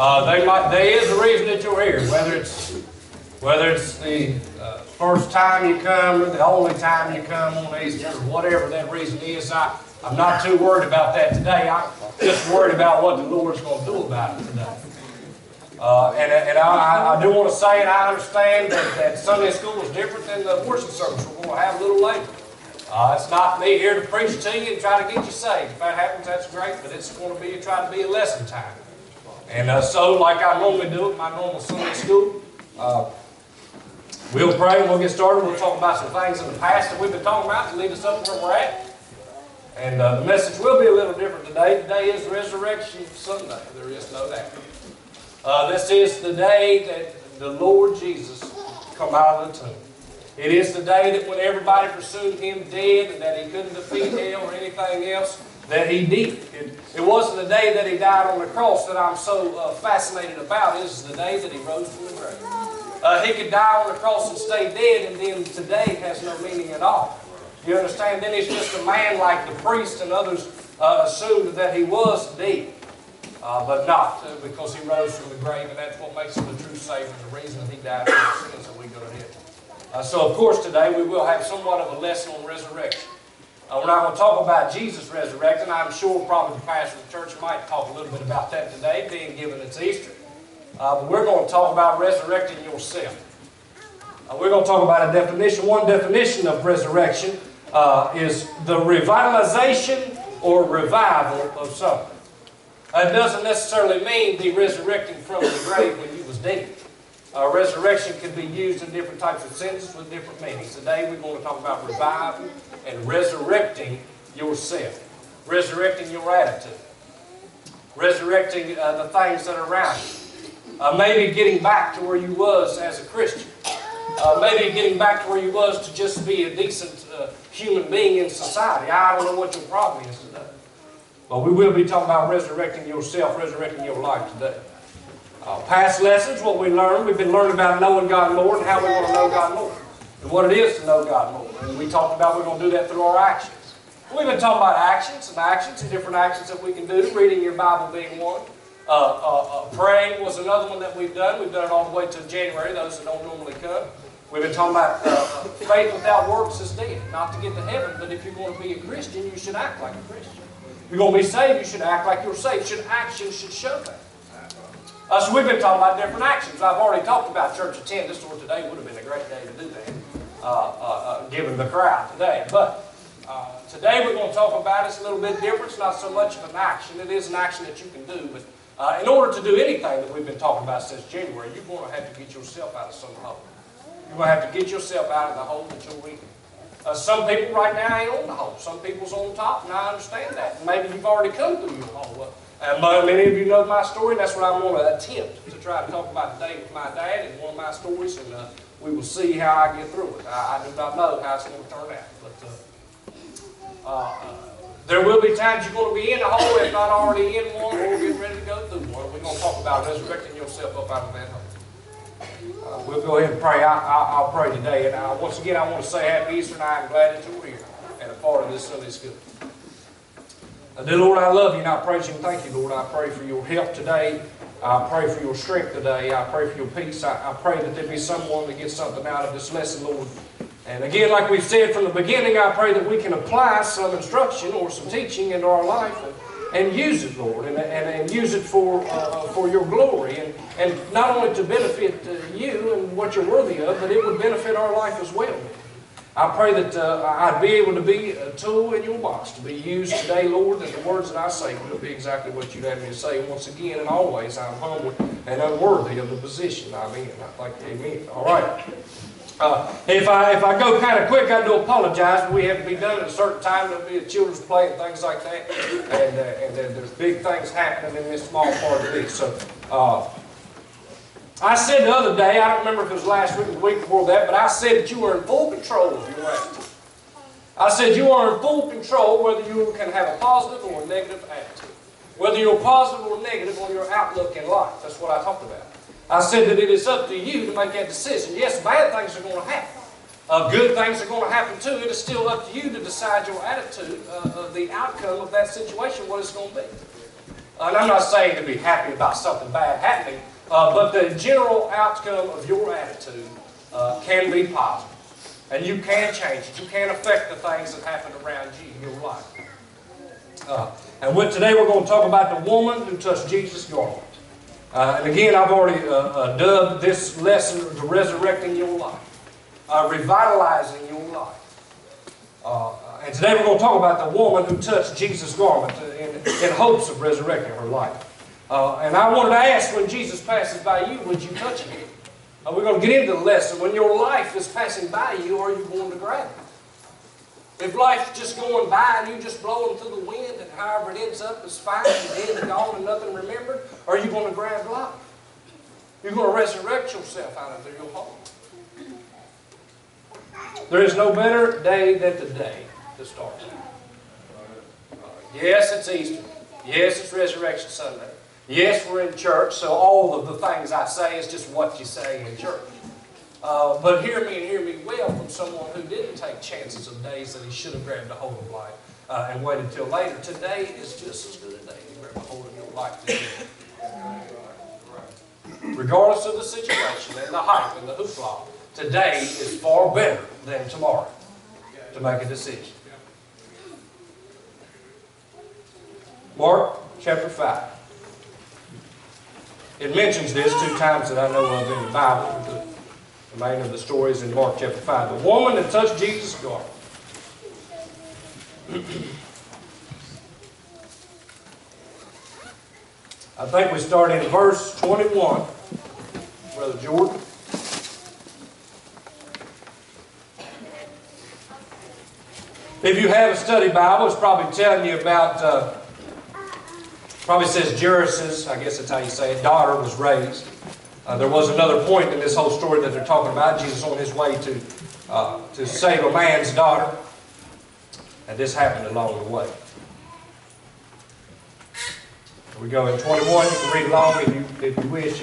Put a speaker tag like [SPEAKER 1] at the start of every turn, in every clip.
[SPEAKER 1] There is a reason that you're here, whether it's the first time you come or the only time you come on Easter, or whatever that reason is. I'm not too worried about that today. I'm just worried about what the Lord's going to do about it today. I do want to say, and I understand that Sunday school is different than the worship service we're going to have a little later. It's not me here to preach to you and try to get you saved. If that happens, that's great, but it's going to try to be a lesson time. And so, like I normally do at my normal Sunday school, we'll pray and we'll get started. We'll talk about some things in the past that we've been talking about to lead us up where we're at. And the message will be a little different today. Today is Resurrection Sunday. There is no doubt. This is the day that the Lord Jesus come out of the tomb. It is the day that when everybody presumed Him dead and that He couldn't defeat hell or anything else, that He did. It wasn't the day that He died on the cross that I'm so fascinated about. It is the day that He rose from the grave. He could die on the cross and stay dead, and then today has no meaning at all. You understand? Then He's just a man like the priest and others assumed that He was dead. But not, because He rose from the grave, and that's what makes Him the true Savior, the reason He died for our sins that we go to heaven. So of course today we will have somewhat of a lesson on resurrection. We're not going to talk about Jesus resurrecting. I'm sure probably the pastor of the church might talk a little bit about that today, being given it's Easter. But we're going to talk about resurrecting yourself. We're going to talk about a definition. One definition of resurrection is the revitalization or revival of something. It doesn't necessarily mean the resurrecting from the grave when you was dead. Resurrection can be used in different types of sentences with different meanings. Today we're going to talk about reviving and resurrecting yourself. Resurrecting your attitude. Resurrecting the things that are around you. Maybe getting back to where you was as a Christian. Maybe getting back to where you was to just be a decent human being in society. I don't know what your problem is today. But we will be talking about resurrecting yourself, resurrecting your life today. Past lessons, what we learned, we've been learning about knowing God more and how we want to know God more. And what it is to know God more. And we talked about we're going to do that through our actions. We've been talking about actions and different actions that we can do. Reading your Bible being one. Praying was another one that we've done. We've done it all the way to January, those that don't normally come. We've been talking about faith without works is dead. Not to get to heaven, but if you're going to be a Christian, you should act like a Christian. If you're going to be saved, you should act like you're saved. Actions should show that. So we've been talking about different actions. I've already talked about church attendance, or today would have been a great day to do that, given the crowd today. But today we're going to talk about it's a little bit different. It's not so much of an action. It is an action that you can do. But in order to do anything that we've been talking about since January, you're going to have to get yourself out of some hole. You're going to have to get yourself out of the hole that you're in. Some people right now ain't on the hole. Some people's on top, and I understand that. Maybe you've already come through your hole. Many of you know my story, and that's what I'm going to attempt to try to talk about today with my dad and one of my stories, and we will see how I get through it. I do not know how it's going to turn out, but there will be times you're going to be in the hole, if not already in one, or getting ready to go through one. We're going to talk about resurrecting yourself up out of that hole. We'll go ahead and pray. I'll pray today, and once again, I want to say Happy Easter, and I'm glad that you're here and a part of this Sunday school. Dear Lord, I love you and I praise you and thank you, Lord. I pray for your help today. I pray for your strength today. I pray for your peace. I pray that there be someone that gets something out of this lesson, Lord. And again, like we've said from the beginning, I pray that we can apply some instruction or some teaching into our life and use it, Lord, and use it for your glory. And not only to benefit you and what you're worthy of, but it would benefit our life as well. I pray that I'd be able to be a tool in your box, to be used today, Lord, that the words that I say will be exactly what you'd have me to say. And once again and always, I'm humble and unworthy of the position I'm in. I thank you, amen. All right. If I go kind of quick, I do apologize, but we have to be done at a certain time. There'll be a children's play and things like that. And there's big things happening in this small part of this. So, I said the other day, I don't remember if it was last week or the week before that, but I said that you were in full control of your attitude. I said you are in full control whether you can have a positive or a negative attitude. Whether you're positive or negative on your outlook in life. That's what I talked about. I said that it is up to you to make that decision. Yes, bad things are going to happen. Good things are going to happen too. It is still up to you to decide your attitude, the outcome of that situation, what it's going to be. And I'm not saying to be happy about something bad happening, but the general outcome of your attitude can be positive. And you can change it. You can affect the things that happen around you in your life. Today we're going to talk about the woman who touched Jesus' garment. And again, I've already dubbed this lesson to resurrecting your life, revitalizing your life. And today we're going to talk about the woman who touched Jesus' garment in hopes of resurrecting her life. And I wanted to ask, when Jesus passes by you, would you touch him? We're going to get into the lesson. When your life is passing by you, are you going to grab it? If life's just going by and you just blowing through the wind and however it ends up is fine and dead and gone and nothing remembered, are you going to grab life? You're going to resurrect yourself out of your home. There is no better day than today to start. Yes, it's Easter. Yes, it's Resurrection Sunday. Yes, we're in church, so all of the things I say is just what you say in church. But hear me and hear me well from someone who didn't take chances of days that he should have grabbed a hold of life and waited till later. Today is just as good a day to grab a hold of your life today. Regardless of the situation and the hype and the hoopla, today is far better than tomorrow to make a decision. Mark chapter 5. It mentions this 2 times that I know of in the Bible. The main of the story is in Mark chapter 5. The woman that touched Jesus' garment. I think we start in verse 21, Brother Jordan. If you have a study Bible, it's probably telling you about, probably says Jairus', I guess that's how you say it, daughter was raised. There was another point in this whole story that they're talking about. Jesus on his way to save a man's daughter. And this happened along the way. We go in 21. You can read along if you wish.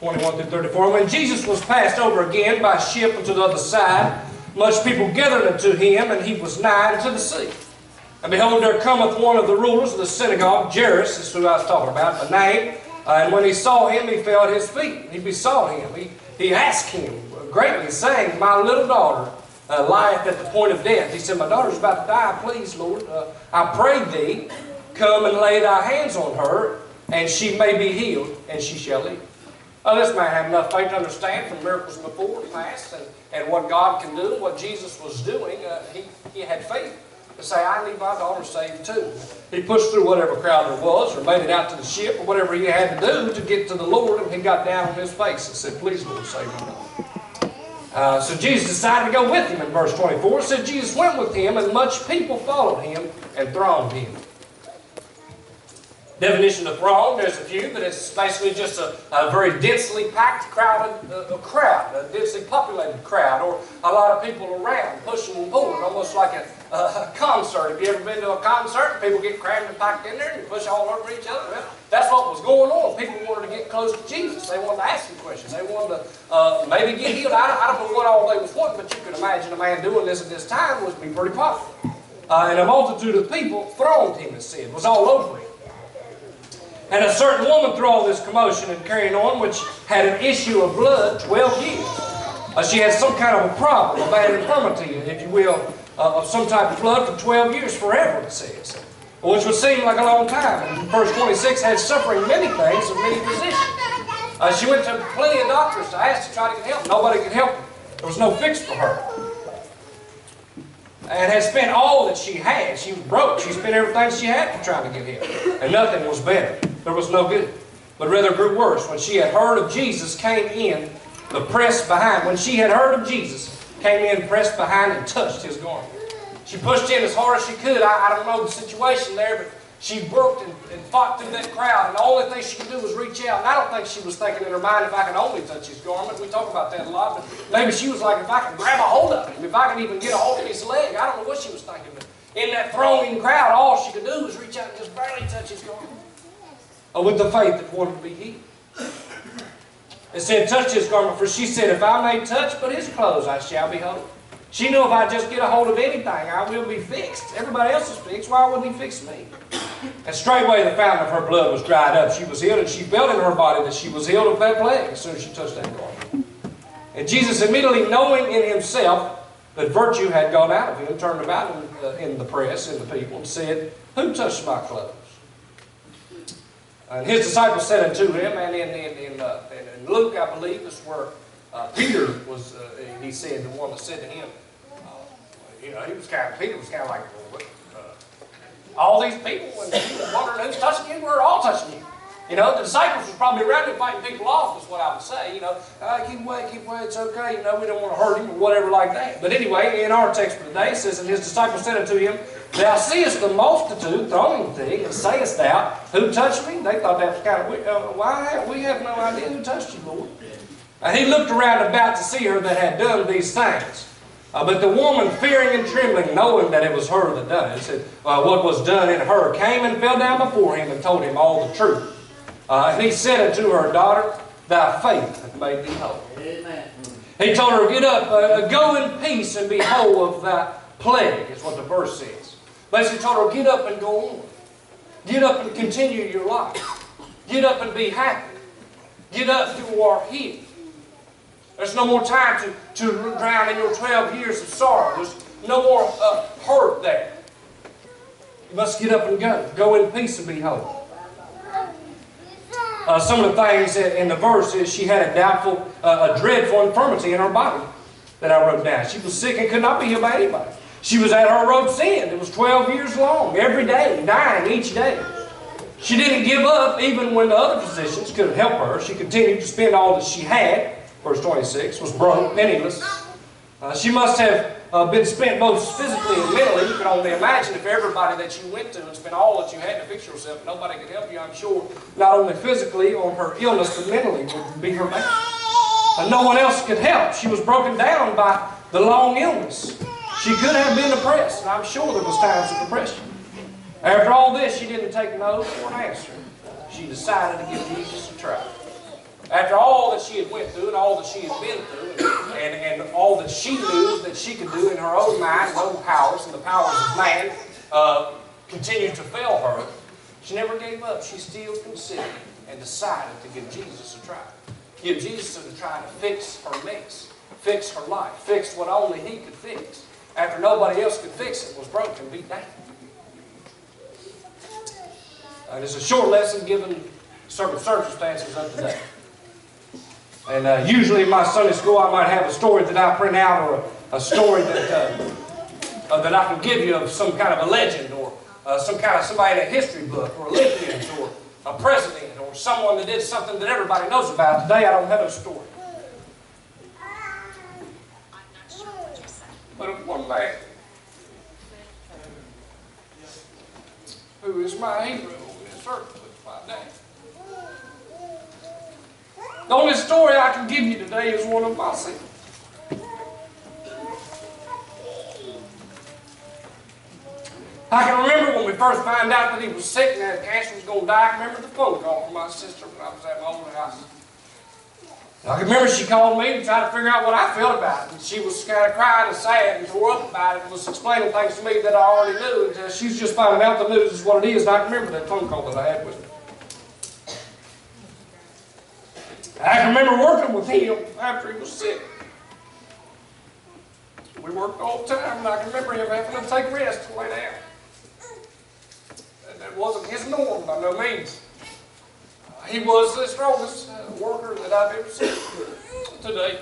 [SPEAKER 1] 21 through 34. When Jesus was passed over again by ship unto the other side, much people gathered unto him, and he was nigh unto the sea. And behold, there cometh one of the rulers of the synagogue, Jairus, is who I was talking about, by name. And when he saw him, he fell at his feet. He besought him. He asked him greatly, saying, My little daughter lieth at the point of death. He said, My daughter's about to die. Please, Lord, I pray thee, come and lay thy hands on her, and she may be healed, and she shall live. This man had enough faith to understand from miracles before and past and what God can do, what Jesus was doing. He had faith to say, I need my daughter saved too. He pushed through whatever crowd there was, or made it out to the ship, or whatever he had to do to get to the Lord, and he got down on his face and said, Please, Lord, save my daughter. So Jesus decided to go with him in verse 24. It said Jesus went with him, and much people followed him and thronged him. Definition of throng, there's a few, but it's basically just a very densely packed, crowd, a densely populated crowd, or a lot of people around, pushing and pulling, almost like a concert. Have you ever been to a concert? People get crammed and packed in there and push all over each other. Well, that's what was going on. People wanted to get close to Jesus. They wanted to ask him questions. They wanted to maybe get healed. I don't know what all they was wanting, but you could imagine a man doing this at this time would be pretty popular. And a multitude of people thronged him, it said, was all over him. And a certain woman through all this commotion and carrying on, which had an issue of blood 12 years. She had some kind of a problem, a bad infirmity, if you will, of some type of blood for 12 years, forever, it says. Which would seem like a long time. And verse 26 had suffering many things of many physicians. She went to plenty of doctors to ask to try to get help. Nobody could help her. There was no fix for her. And had spent all that she had. She was broke. She spent everything she had for trying to get help. And nothing was better. There was no good. But rather grew worse. When she had heard of Jesus, came in, the press behind. When she had heard of Jesus, came in, pressed behind, and touched his garment. She pushed in as hard as she could. I don't know the situation there, but she worked and fought through that crowd. And the only thing she could do was reach out. And I don't think she was thinking in her mind, if I can only touch his garment. We talk about that a lot. But maybe she was like, if I can grab a hold of him, if I can even get a hold of his leg. I don't know what she was thinking. But in that thronging crowd, all she could do was reach out and just barely touch his garment. With the faith that wanted to be healed. It said, touch his garment. For she said, if I may touch but his clothes, I shall be whole. She knew if I just get a hold of anything, I will be fixed. Everybody else is fixed. Why wouldn't he fix me? And straightway the fountain of her blood was dried up. She was healed, and she felt in her body that she was healed of that plague as soon as she touched that garment. And Jesus, immediately knowing in himself that virtue had gone out of him, turned about in the press, in the people, and said, "Who touched my clothes?" And his disciples said unto him, and in Luke, I believe, is where Peter was, he said, the one that said to him, Peter was kind of like, all these people, and he was wondering who's touching you, we're all touching you. The disciples was probably around him fighting people off, is what I would say. Keep away, it's okay, we don't want to hurt him or whatever like that. But anyway, in our text for today, it says, and his disciples said unto him, "Thou seest the multitude thronging thee, and sayest thou, Who touched me?" They thought that was kind of weird. Why? We have no idea who touched you, Lord. And he looked around about to see her that had done these things. But the woman, fearing and trembling, knowing that it was her that done it, said, what was done in her, came and fell down before him and told him all the truth. And he said unto her, "Daughter, thy faith hath made thee whole." Amen. He told her, "Get up, go in peace and be whole of thy plague," is what the verse says. Basically told her, get up and go on. Get up and continue your life. Get up and be happy. Get up, you are healed. There's no more time to drown in your 12 years of sorrow. There's no more hurt there. You must get up and go. Go in peace and be whole. Some of the things in the verse is she had a dreadful infirmity in her body that I wrote down. She was sick and could not be healed by anybody. She was at her rope's end. It was 12 years long, every day, dying each day. She didn't give up even when the other physicians couldn't help her. She continued to spend all that she had. Verse 26, was broke, penniless. She must have been spent both physically and mentally. You can only imagine if everybody that you went to and spent all that you had to fix yourself, nobody could help you, I'm sure. Not only physically on her illness, but mentally would be her man. And no one else could help. She was broken down by the long illness. She could have been depressed, and I'm sure there was times of depression. After all this, she didn't take no for an answer. She decided to give Jesus a try. After all that she had went through and all that she had been through and all that she knew that she could do in her own mind, her own powers, and the powers of man continued to fail her, she never gave up. She still considered and decided to give Jesus a try. Give Jesus a try to fix her mess, fix her life, fix what only he could fix. After nobody else could fix it, was broken, beat down. It's a short lesson given certain circumstances of today. And usually in my Sunday school I might have a story that I print out, or a story that I can give you of some kind of a legend, or somebody in a history book, or Olympians, or a president, or someone that did something that everybody knows about. Today I don't have a story. But of one man who is my hero in this earth, is my dad. The only story I can give you today is one of myself. I can remember when we first found out that he was sick and that cancer was going to die. I can remember the phone call from my sister when I was at my old house. I can remember she called me to try to figure out what I felt about it. And she was kind of crying and sad and tore up about it and was explaining things to me that I already knew. And she was just finding out the news is what it is. And I can remember that phone call that I had with her. I can remember working with him after he was sick. We worked all the time, and I can remember him having to take rest and lay down. And that wasn't his norm by no means. He was the strongest worker that I've ever seen today.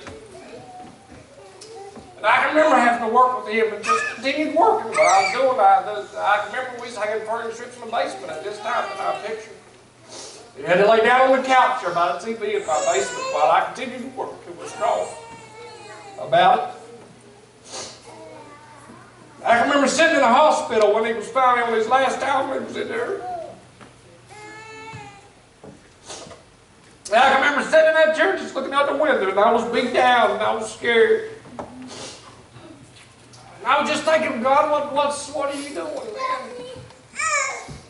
[SPEAKER 1] And I can remember having to work with him and just continued working. What I was doing, I can remember we was hanging furniture strips in the basement at this time that I pictured. He had to lay down on the couch or by the TV in my basement while I continued to work. It was strong about it. I can remember sitting in the hospital when he was finally on his last hour. He was in there. And I can remember sitting in that chair just looking out the window, and I was beat down and I was scared. And I was just thinking, God, what are you doing, man?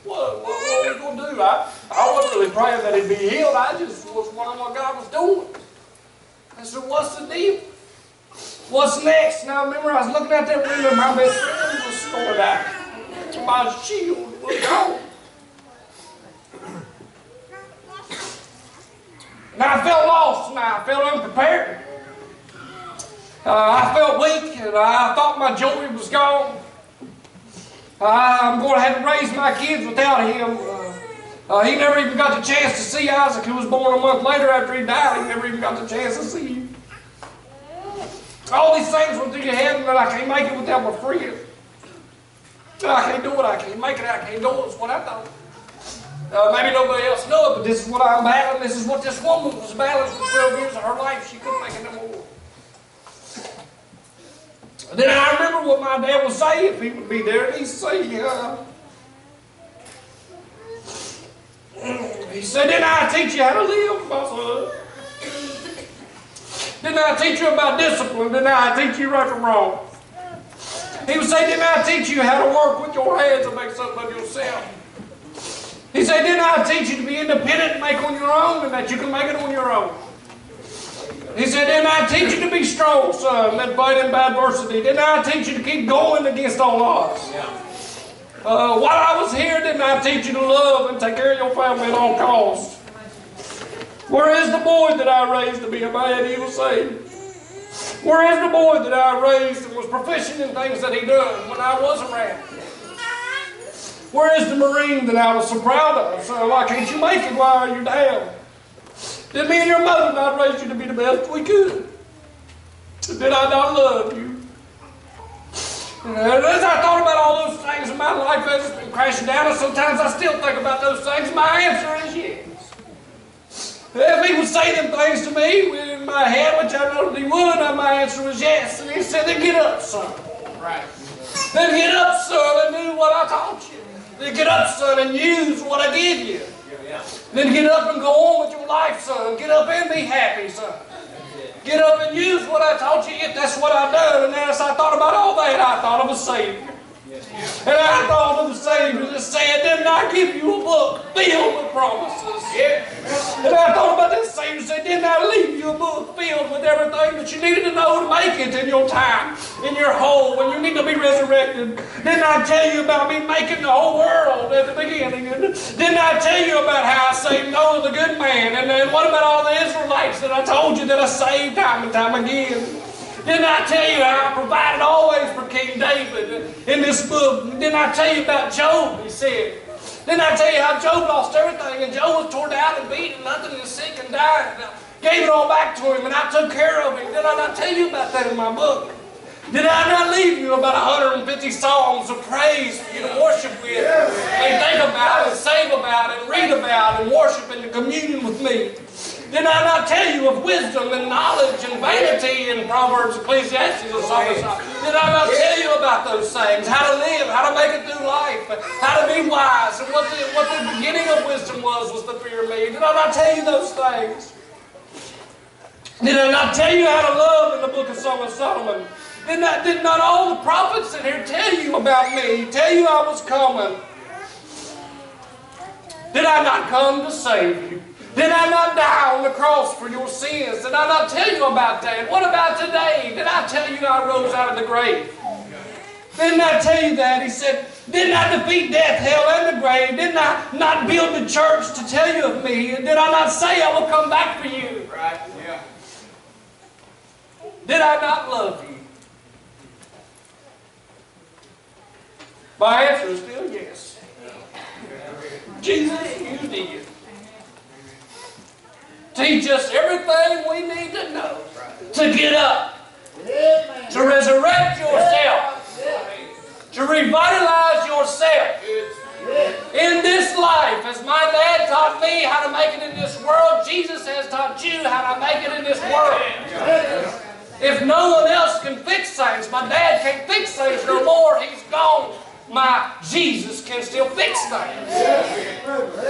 [SPEAKER 1] What are we going to do? I wasn't really praying that he'd be healed. I just was wondering what God was doing. I said, what's the deal? What's next? And I remember I was looking out that window and my best friend was going out. My shield was gone. And I felt lost, and I felt unprepared. I felt weak, and I thought my joy was gone. I'm going to have to raise my kids without him. He never even got the chance to see Isaac, who was born a month later after he died. He never even got the chance to see him. All these things went through your head, and that I can't make it without my friend. I can't do it, I can't make it, I can't do it. It's what I thought. Maybe nobody else knows it, but this is what I'm battling. This is what this woman was battling for 12 years of her life. She couldn't make it no more. Then I remember what my dad would say if he would be there. He'd say, he said, didn't I teach you how to live, my son? Didn't I teach you about discipline? Didn't I teach you right from wrong? He would say, didn't I teach you how to work with your hands and make something of yourself? He said, didn't I teach you to be independent and make on your own, and that you can make it on your own? He said, didn't I teach you to be strong, son, and fight in adversity? Didn't I teach you to keep going against all odds? Yeah. While I was here, didn't I teach you to love and take care of your family at all costs? Where is the boy that I raised to be a man? He will say. Where is the boy that I raised and was proficient in things that he done when I was around? Where is the Marine that I was so proud of? So why can't you make it while you're down? Did me and your mother not raise you to be the best we could? Did I not love you? And as I thought about all those things in my life as it's been crashing down, and sometimes I still think about those things, my answer is yes. If he would say them things to me in my head, which I know that he would, my answer was yes. And he said, then get up, son. Right. Then get up, son, and do what I taught you. Then get up, son, and use what I give you. Yeah. Then get up and go on with your life, son. Get up and be happy, son. Get up and use what I taught you. If that's what I done. And as I thought about all that, I thought of a Savior. And I thought of the Savior that said, didn't I give you a book filled with promises? And I thought about this Savior that said, didn't I leave you a book filled with everything that you needed to know to make it in your time, in your home, when you need to be resurrected? Didn't I tell you about me making the whole world at the beginning? And didn't I tell you about how I saved Noah the good man? And then what about all the Israelites that I told you that I saved time and time again? Didn't I tell you how I provided always for King David in this book? Didn't I tell you about Job, he said? Didn't I tell you how Job lost everything and Job was torn down and beaten, nothing and sick and died? And I gave it all back to him and I took care of him. Did I not tell you about that in my book? Did I not leave you about 150 songs of praise for you to worship with and think about and sing about and read about and worship and communion with me? Did I not tell you of wisdom and knowledge and vanity in Proverbs, Ecclesiastes, and so on? Did I not tell you about those things? How to live, how to make it through life, how to be wise, and what the beginning of wisdom was the fear of me? Did I not tell you those things? Did I not tell you how to love in the book of Song of Solomon? Did not all the prophets in here tell you about me, tell you I was coming? Did I not come to save you? Did I not die on the cross for your sins? Did I not tell you about that? What about today? Did I tell you I rose out of the grave? Didn't I tell you that? He said, didn't I defeat death, hell, and the grave? Didn't I not build the church to tell you of me? Did I not say I will come back for you? Right, yeah. Did I not love you? My answer is still yes. Jesus, you did. Teach us everything we need to know to get up, to resurrect yourself, to revitalize yourself in this life. As my dad taught me how to make it in this world, Jesus has taught you how to make it in this world. If no one else can fix things, my dad can't fix things no more, he's gone. My Jesus can still fix things.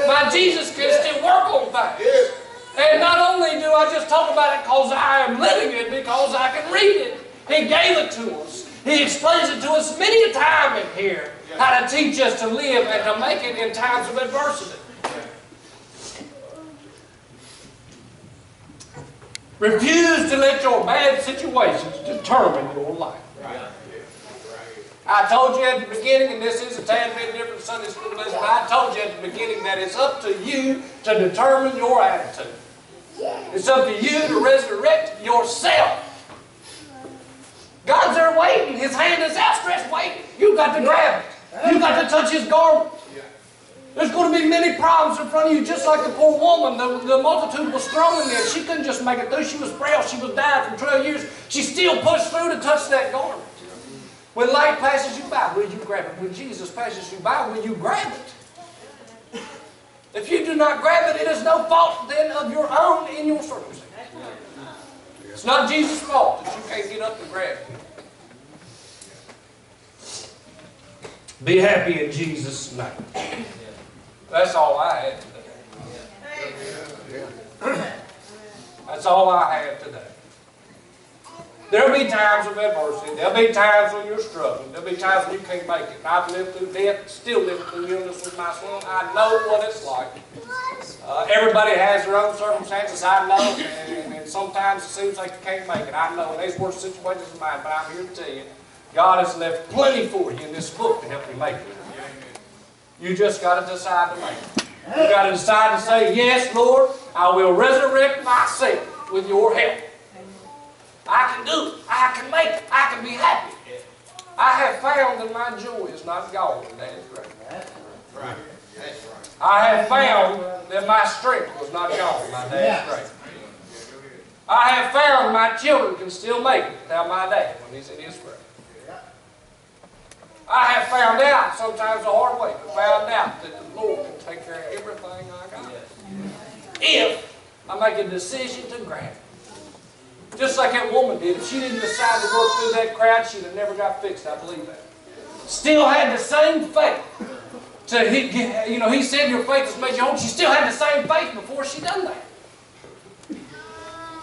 [SPEAKER 1] My Jesus can still work on things. And not only do I just talk about it because I am living it, because I can read it. He gave it to us. He explains it to us many a time in here, how to teach us to live and to make it in times of adversity. Refuse to let your bad situations determine your life. I told you at the beginning, and this is a tad bit different Sunday school lesson, I told you at the beginning that it's up to you to determine your attitude. It's up to you to resurrect yourself. God's there waiting. His hand is outstretched waiting. You've got to grab it. You've got to touch His garment. There's going to be many problems in front of you, just like the poor woman. The multitude was thrown in there. She couldn't just make it through. She was frail. She was dying for 12 years. She still pushed through to touch that garment. When life passes you by, will you grab it? When Jesus passes you by, will you grab it? If you do not grab it, it is no fault then of your own in your circumstance. It's not Jesus' fault that you can't get up and grab it. Be happy in Jesus' name. That's all I had today. That's all I had today. There'll be times of adversity. There'll be times when you're struggling. There'll be times when you can't make it. I've lived through death, still living through illness with my son. I know what it's like. Everybody has their own circumstances, I know, and sometimes it seems like you can't make it. I know, and there's worse situations than mine, but I'm here to tell you, God has left plenty for you in this book to help you make it. You just got to decide to make it. You got to decide to say, yes, Lord, I will resurrect myself with your help. I can do it. I can make it. I can be happy. I have found that my joy is not gone, and that is great.
[SPEAKER 2] Right.
[SPEAKER 1] I have found that my strength was not gone, my dad's great. I have found my children can still make it without my dad when he's in his grave. I have found out, sometimes the hard way, but found out that the Lord can take care of everything I got. If I make a decision to grab it. Just like that woman did. If she didn't decide to work through that crowd, she'd have never got fixed, I believe that. Still had the same faith. He said your faith has made you whole. She still had the same faith before she done that.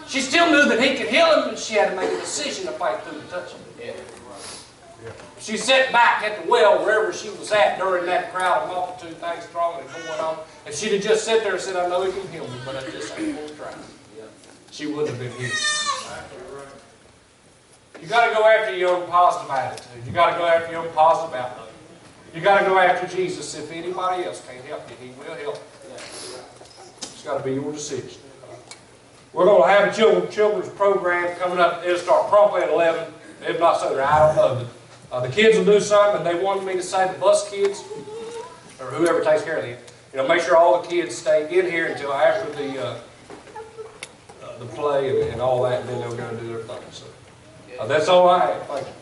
[SPEAKER 1] She still knew that He could heal him, but she had to make a decision to fight through to touch him. She sat back at the well, wherever she was at during that crowd of multitude, things throwing and going on. If she'd have just sat there and said, I know He can heal me, but I just ain't going to try. She wouldn't have been healed. You got to go after your own positive attitude. You got to go after your own positive outlook. You got to go after Jesus. If anybody else can't help you, He will help you. It's got to be your decision. We're going to have a children's program coming up. It'll start promptly at 11. If not so, I don't know. But, the kids will do something, and they wanted me to say the bus kids, or whoever takes care of them, make sure all the kids stay in here until after the play and all that, and then they'll go and do their thing. So that's all I have. Thank you.